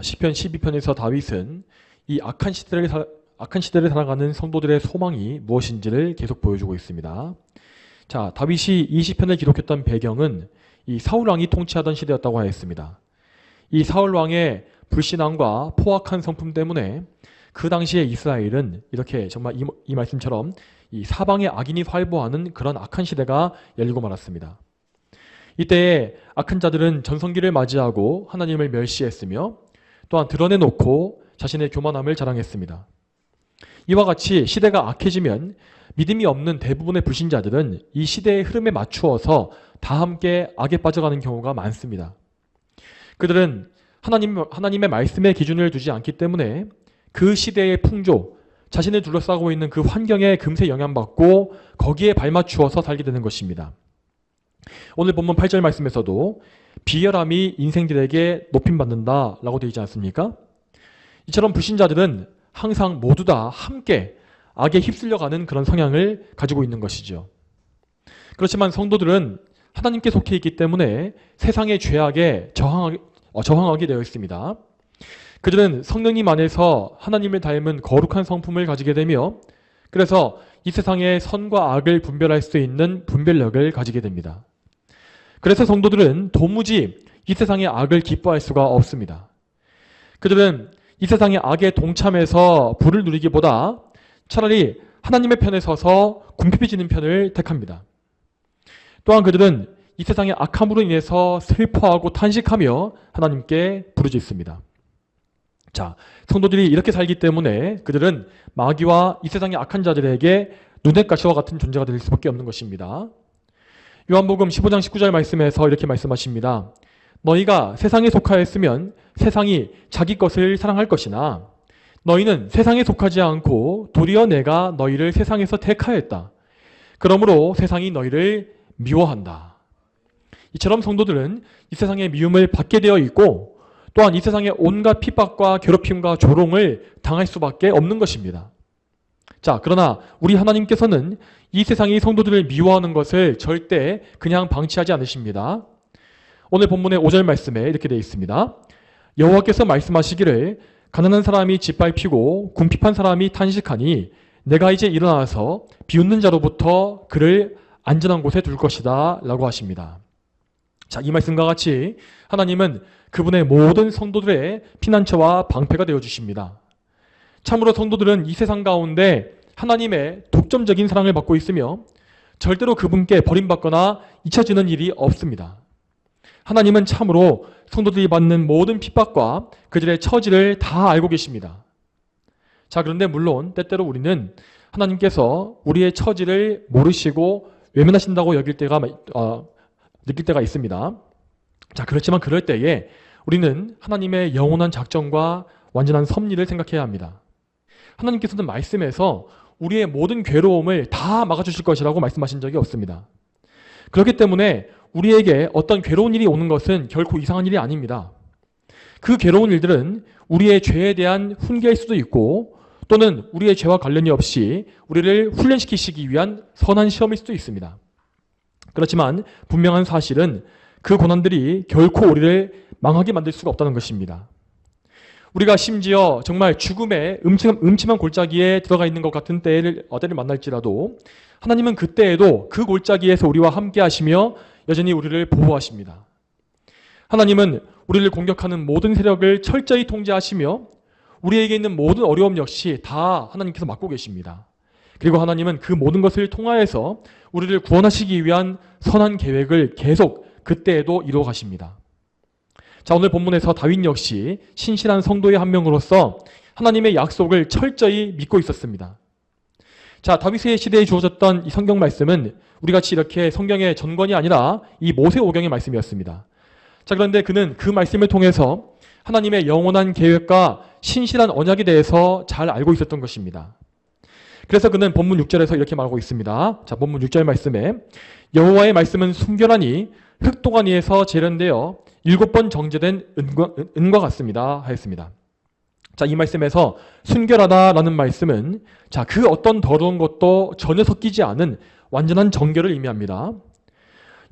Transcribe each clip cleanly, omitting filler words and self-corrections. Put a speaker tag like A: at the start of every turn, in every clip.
A: 시편 12편에서 다윗은 이 악한 시대를 살아가는 성도들의 소망이 무엇인지를 계속 보여주고 있습니다. 자, 다윗이 이 시편을 기록했던 배경은 이 사울 왕이 통치하던 시대였다고 하였습니다. 이 사울 왕의 불신앙과 포악한 성품 때문에 그 당시에 이스라엘은 이렇게 정말 이 말씀처럼 이 사방의 악인이 활보하는 그런 악한 시대가 열리고 말았습니다. 이때에 악한 자들은 전성기를 맞이하고 하나님을 멸시했으며 또한 드러내놓고 자신의 교만함을 자랑했습니다. 이와 같이 시대가 악해지면 믿음이 없는 대부분의 불신자들은 이 시대의 흐름에 맞추어서 다 함께 악에 빠져가는 경우가 많습니다. 그들은 하나님의 말씀의 기준을 두지 않기 때문에 그 시대의 풍조, 자신을 둘러싸고 있는 그 환경에 금세 영향받고 거기에 발맞추어서 살게 되는 것입니다. 오늘 본문 8절 말씀에서도 비열함이 인생들에게 높임받는다 라고 되어 있지 않습니까? 이처럼 불신자들은 항상 모두 다 함께 악에 휩쓸려가는 그런 성향을 가지고 있는 것이죠. 그렇지만 성도들은 하나님께 속해 있기 때문에 세상의 죄악에 저항하게 되어 있습니다. 그들은 성령님 안에서 하나님을 닮은 거룩한 성품을 가지게 되며 그래서 이 세상의 선과 악을 분별할 수 있는 분별력을 가지게 됩니다. 그래서 성도들은 도무지 이 세상의 악을 기뻐할 수가 없습니다. 그들은 이 세상의 악에 동참해서 부를 누리기보다 차라리 하나님의 편에 서서 궁핍해지는 편을 택합니다. 또한 그들은 이 세상의 악함으로 인해서 슬퍼하고 탄식하며 하나님께 부르짖습니다. 자, 성도들이 이렇게 살기 때문에 그들은 마귀와 이 세상의 악한 자들에게 눈의 가시와 같은 존재가 될 수밖에 없는 것입니다. 요한복음 15장 19절 말씀에서 이렇게 말씀하십니다. 너희가 세상에 속하였으면 세상이 자기 것을 사랑할 것이나 너희는 세상에 속하지 않고 도리어 내가 너희를 세상에서 택하였다. 그러므로 세상이 너희를 미워한다. 이처럼 성도들은 이 세상의 미움을 받게 되어 있고 또한 이 세상의 온갖 핍박과 괴롭힘과 조롱을 당할 수밖에 없는 것입니다. 자, 그러나 우리 하나님께서는 이 세상이 성도들을 미워하는 것을 절대 그냥 방치하지 않으십니다. 오늘 본문의 5절 말씀에 이렇게 되어 있습니다. 여호와께서 말씀하시기를 가난한 사람이 짓밟히고 궁핍한 사람이 탄식하니 내가 이제 일어나서 비웃는 자로부터 그를 안전한 곳에 둘 것이다 라고 하십니다. 자, 이 말씀과 같이 하나님은 그분의 모든 성도들의 피난처와 방패가 되어주십니다. 참으로 성도들은 이 세상 가운데 하나님의 독점적인 사랑을 받고 있으며 절대로 그분께 버림받거나 잊혀지는 일이 없습니다. 하나님은 참으로 성도들이 받는 모든 핍박과 그들의 처지를 다 알고 계십니다. 자, 그런데 물론 때때로 우리는 하나님께서 우리의 처지를 모르시고 외면하신다고 느낄 때가 있습니다. 자, 그렇지만 그럴 때에 우리는 하나님의 영원한 작정과 완전한 섭리를 생각해야 합니다. 하나님께서는 말씀에서 우리의 모든 괴로움을 다 막아주실 것이라고 말씀하신 적이 없습니다. 그렇기 때문에 우리에게 어떤 괴로운 일이 오는 것은 결코 이상한 일이 아닙니다. 그 괴로운 일들은 우리의 죄에 대한 훈계일 수도 있고 또는 우리의 죄와 관련이 없이 우리를 훈련시키시기 위한 선한 시험일 수도 있습니다. 그렇지만 분명한 사실은 그 고난들이 결코 우리를 망하게 만들 수가 없다는 것입니다. 우리가 심지어 정말 죽음의 음침한 골짜기에 들어가 있는 것 같은 때를 만날지라도 하나님은 그때에도 그 골짜기에서 우리와 함께 하시며 여전히 우리를 보호하십니다. 하나님은 우리를 공격하는 모든 세력을 철저히 통제하시며 우리에게 있는 모든 어려움 역시 다 하나님께서 맡고 계십니다. 그리고 하나님은 그 모든 것을 통하여서 우리를 구원하시기 위한 선한 계획을 계속 그때에도 이루어 가십니다. 자, 오늘 본문에서 다윗 역시 신실한 성도의 한 명으로서 하나님의 약속을 철저히 믿고 있었습니다. 자, 다윗의 시대에 주어졌던 이 성경 말씀은 우리같이 이렇게 성경의 전권이 아니라 이 모세오경의 말씀이었습니다. 자, 그런데 그는 그 말씀을 통해서 하나님의 영원한 계획과 신실한 언약에 대해서 잘 알고 있었던 것입니다. 그래서 그는 본문 6절에서 이렇게 말하고 있습니다. 자, 본문 6절 말씀에 여호와의 말씀은 순결하니 흙동안위에서 재련되어 7번 정제된 은과 같습니다 하였습니다. 자, 이 말씀에서 순결하다라는 말씀은 자, 그 어떤 더러운 것도 전혀 섞이지 않은 완전한 정결을 의미합니다.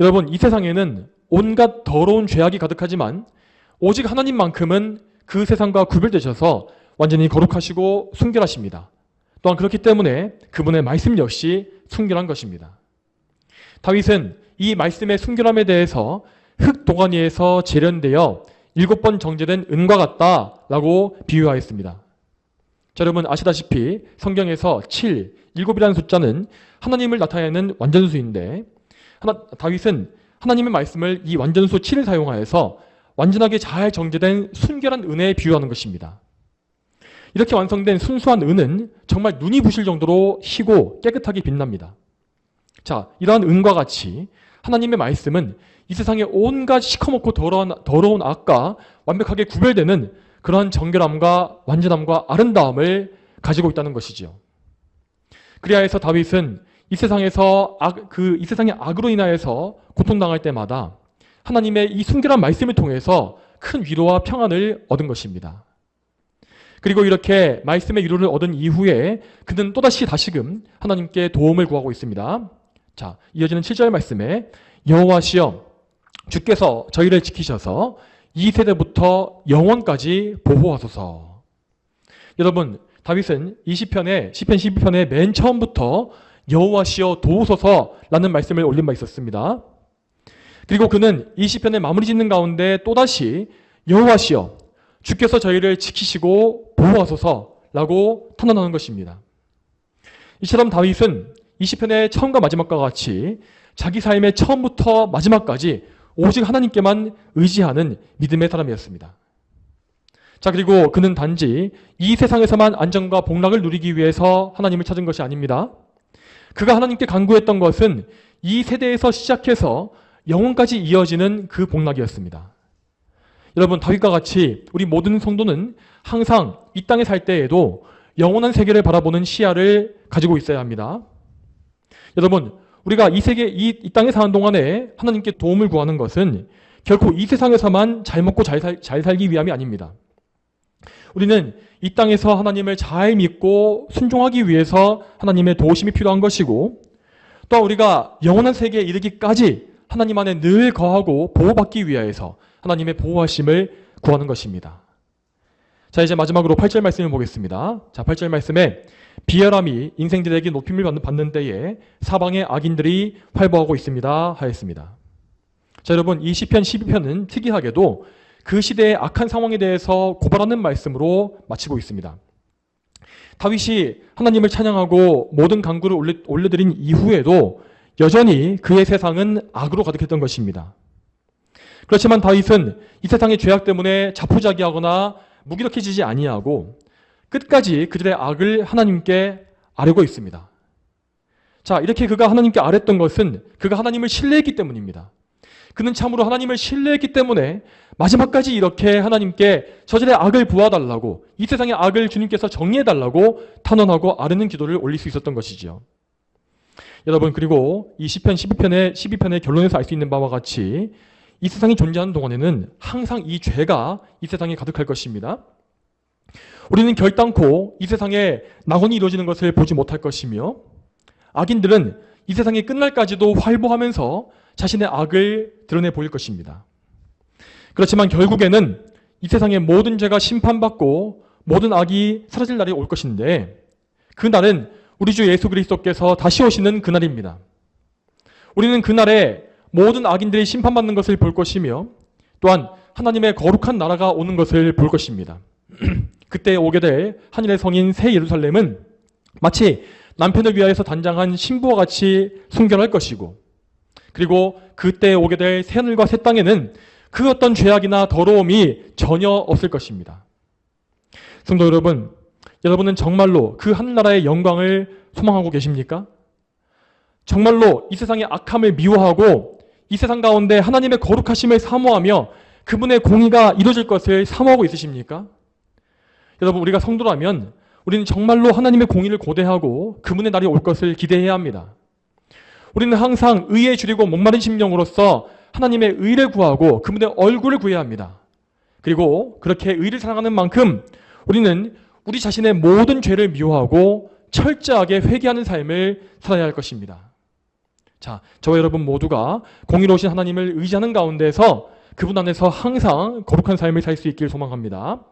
A: 여러분, 이 세상에는 온갖 더러운 죄악이 가득하지만 오직 하나님만큼은 그 세상과 구별되셔서 완전히 거룩하시고 순결하십니다. 또한 그렇기 때문에 그분의 말씀 역시 순결한 것입니다. 다윗은 이 말씀의 순결함에 대해서 흙 도가니에서 재련되어 7번 정제된 은과 같다라고 비유하였습니다. 자, 여러분 아시다시피 성경에서 7, 7이라는 숫자는 하나님을 나타내는 완전수인데 다윗은 하나님의 말씀을 이 완전수 7을 사용하여서 완전하게 잘 정제된 순결한 은에 비유하는 것입니다. 이렇게 완성된 순수한 은은 정말 눈이 부실 정도로 희고 깨끗하게 빛납니다. 자, 이러한 은과 같이 하나님의 말씀은 이 세상의 온갖 시커멓고 더러운 악과 완벽하게 구별되는 그러한 정결함과 완전함과 아름다움을 가지고 있다는 것이지요. 그리하여서 다윗은 이 세상의 악으로 인하여서 고통당할 때마다 하나님의 이 순결한 말씀을 통해서 큰 위로와 평안을 얻은 것입니다. 그리고 이렇게 말씀의 위로를 얻은 이후에 그는 또다시 다시금 하나님께 도움을 구하고 있습니다. 자, 이어지는 7절 말씀에 여호와시여 주께서 저희를 지키셔서 이 세대부터 영원까지 보호하소서. 여러분, 다윗은 이 시편 12편의 맨 처음부터 여호와시여 도우소서라는 말씀을 올린 바 있었습니다. 그리고 그는 이 시편을 마무리 짓는 가운데 또다시 여호와시여 주께서 저희를 지키시고 보호하소서라고 탄원하는 것입니다. 이처럼 다윗은 이 시편의 처음과 마지막과 같이 자기 삶의 처음부터 마지막까지 오직 하나님께만 의지하는 믿음의 사람이었습니다. 자, 그리고 그는 단지 이 세상에서만 안정과 복락을 누리기 위해서 하나님을 찾은 것이 아닙니다. 그가 하나님께 간구했던 것은 이 세대에서 시작해서 영원까지 이어지는 그 복락이었습니다. 여러분, 다윗과 같이 우리 모든 성도는 항상 이 땅에 살 때에도 영원한 세계를 바라보는 시야를 가지고 있어야 합니다. 여러분, 우리가 이 땅에 사는 동안에 하나님께 도움을 구하는 것은 결코 이 세상에서만 잘 먹고 잘 살기 위함이 아닙니다. 우리는 이 땅에서 하나님을 잘 믿고 순종하기 위해서 하나님의 도우심이 필요한 것이고, 또 우리가 영원한 세계에 이르기까지 하나님 안에 늘 거하고 보호받기 위하여서 하나님의 보호하심을 구하는 것입니다. 자, 이제 마지막으로 8절 말씀을 보겠습니다. 자, 8절 말씀에 비열함이 인생들에게 높임을 받는 때에 사방의 악인들이 활보하고 있습니다 하였습니다. 자, 여러분, 이 시편 12편은 특이하게도 그 시대의 악한 상황에 대해서 고발하는 말씀으로 마치고 있습니다. 다윗이 하나님을 찬양하고 모든 간구를 올려드린 이후에도 여전히 그의 세상은 악으로 가득했던 것입니다. 그렇지만 다윗은 이 세상의 죄악 때문에 자포자기하거나 무기력해지지 아니하고 끝까지 그들의 악을 하나님께 아뢰고 있습니다. 자, 이렇게 그가 하나님께 아뢰던 것은 그가 하나님을 신뢰했기 때문입니다. 그는 참으로 하나님을 신뢰했기 때문에 마지막까지 이렇게 하나님께 저들의 악을 보아달라고, 이 세상의 악을 주님께서 정리해달라고 탄원하고 아뢰는 기도를 올릴 수 있었던 것이지요. 여러분, 그리고 이 시편 12편의 결론에서 알 수 있는 바와 같이 이 세상이 존재하는 동안에는 항상 이 죄가 이 세상에 가득할 것입니다. 우리는 결단코 이 세상에 낙원이 이루어지는 것을 보지 못할 것이며, 악인들은 이 세상이 끝날까지도 활보하면서 자신의 악을 드러내 보일 것입니다. 그렇지만 결국에는 이 세상의 모든 죄가 심판받고 모든 악이 사라질 날이 올 것인데, 그 날은 우리 주 예수 그리스도께서 다시 오시는 그날입니다. 우리는 그날에 모든 악인들이 심판받는 것을 볼 것이며, 또한 하나님의 거룩한 나라가 오는 것을 볼 것입니다. 그때 오게 될 하늘의 성인 새 예루살렘은 마치 남편을 위하여서 단장한 신부와 같이 순결할 것이고, 그리고 그때 오게 될 새 하늘과 새 땅에는 그 어떤 죄악이나 더러움이 전혀 없을 것입니다. 성도 여러분, 여러분은 정말로 그 하늘나라의 영광을 소망하고 계십니까? 정말로 이 세상의 악함을 미워하고 이 세상 가운데 하나님의 거룩하심을 사모하며 그분의 공의가 이루어질 것을 사모하고 있으십니까? 여러분, 우리가 성도라면 우리는 정말로 하나님의 공의를 고대하고 그분의 날이 올 것을 기대해야 합니다. 우리는 항상 의에 줄이고 목마른 심령으로서 하나님의 의를 구하고 그분의 얼굴을 구해야 합니다. 그리고 그렇게 의를 사랑하는 만큼 우리는 우리 자신의 모든 죄를 미워하고 철저하게 회개하는 삶을 살아야 할 것입니다. 자, 저와 여러분 모두가 공의로우신 하나님을 의지하는 가운데서 그분 안에서 항상 거룩한 삶을 살 수 있길 소망합니다.